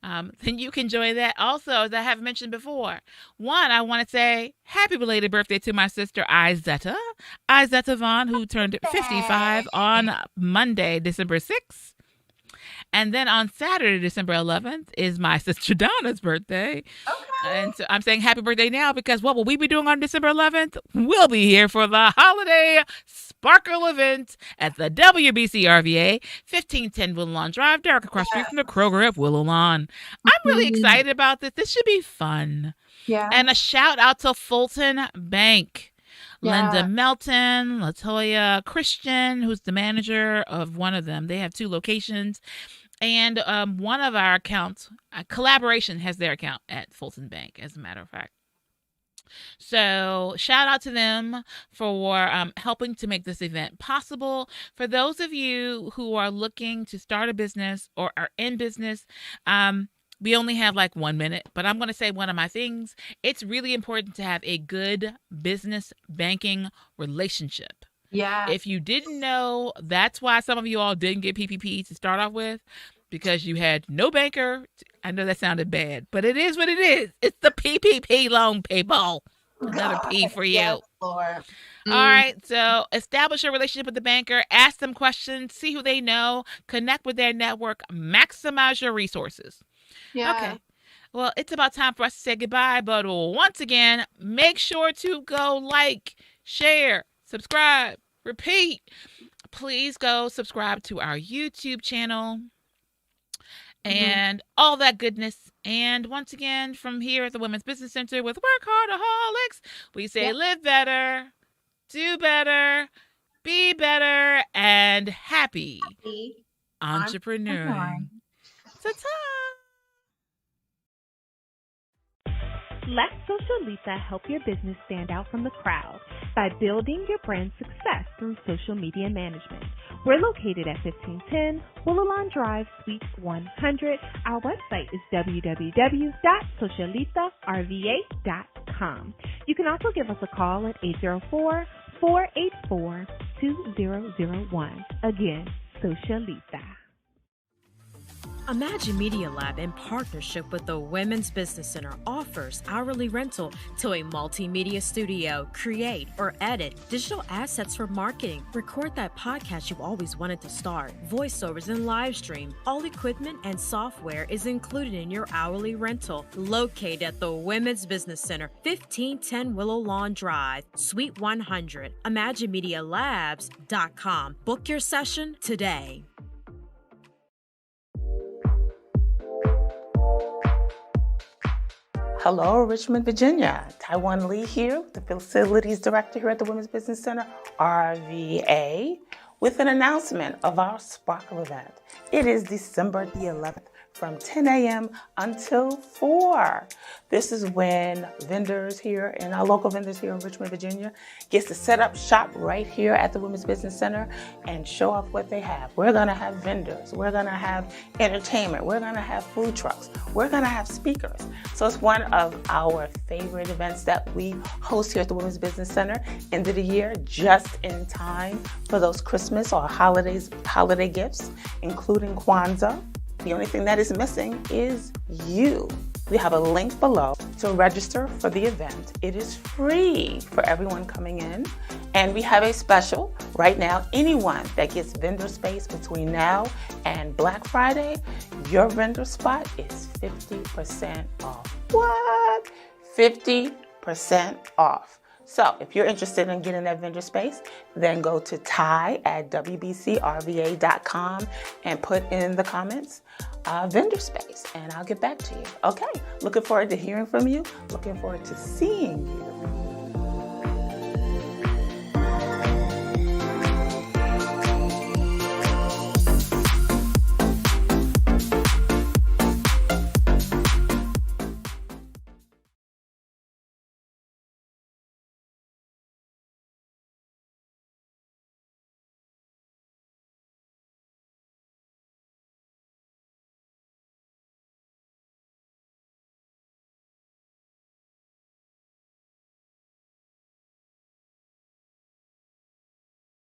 Then you can join that. Also, as I have mentioned before, I want to say happy belated birthday to my sister, Izetta Vaughn, who turned 55 on Monday, December 6th. And then on Saturday, December 11th, is my sister Donna's birthday. Okay. And so I'm saying happy birthday now because what will we be doing on December 11th? We'll be here for the holiday sparkle event at the WBC RVA, 1510 Willow Lawn Drive, direct across street from the Kroger at Willow Lawn. I'm really excited about this. This should be fun. Yeah. And a shout out to Fulton Bank. Linda Melton, Latoya Christian, who's the manager of one of them. They have 2 locations. And one of our accounts, Collaboration, has their account at Fulton Bank, as a matter of fact. So shout out to them for helping to make this event possible. For those of you who are looking to start a business or are in business, we only have like 1 minute, but I'm going to say one of my things. It's really important to have a good business banking relationship. Yeah. If you didn't know, that's why some of you all didn't get PPP to start off with, because you had no banker. I know that sounded bad, but it is what it is. It's the PPP loan, people. Another P for you. Yes, Lord. All right. So establish a relationship with the banker. Ask them questions. See who they know. Connect with their network. Maximize your resources. Yeah. Okay. Well, it's about time for us to say goodbye. But once again, make sure to go like, share, subscribe, repeat. Please go subscribe to our YouTube channel and all that goodness. And once again, from here at the Women's Business Center with WorkHARDAholics, we say live better, do better, be better, and happy entrepreneuring. Ta-ta! Let Socialita help your business stand out from the crowd by building your brand success through social media management. We're located at 1510 Willow Lawn Drive, Suite 100. Our website is www.socialitarva.com. You can also give us a call at 804-484-2001. Again, Socialita. Imagine Media Lab, in partnership with the Women's Business Center, offers hourly rental to a multimedia studio. Create or edit digital assets for marketing. Record that podcast you've always wanted to start. Voiceovers and live stream. All equipment and software is included in your hourly rental. Located at the Women's Business Center, 1510 Willow Lawn Drive, Suite 100. ImagineMediaLabs.com. Book your session today. Hello, Richmond, Virginia. Taiwan Lee here, the Facilities Director here at the Women's Business Center, RVA, with an announcement of our Sparkle event. It is December the 11th from 10 a.m. until 4. This is when vendors here and our local vendors here in Richmond, Virginia gets to set up shop right here at the Women's Business Center and show off what they have. We're gonna have vendors, we're gonna have entertainment, we're gonna have food trucks, we're gonna have speakers. So it's one of our favorite events that we host here at the Women's Business Center, end of the year, just in time for those Christmas or holiday gifts, including Kwanzaa. The only thing that is missing is you. We have a link below to register for the event. It is free for everyone coming in. And we have a special right now. Anyone that gets vendor space between now and Black Friday, your vendor spot is 50% off. What? 50% off. So if you're interested in getting that vendor space, then go to ty@wbcrva.com and put in the comments vendor space, and I'll get back to you. Okay, looking forward to hearing from you. Looking forward to seeing you.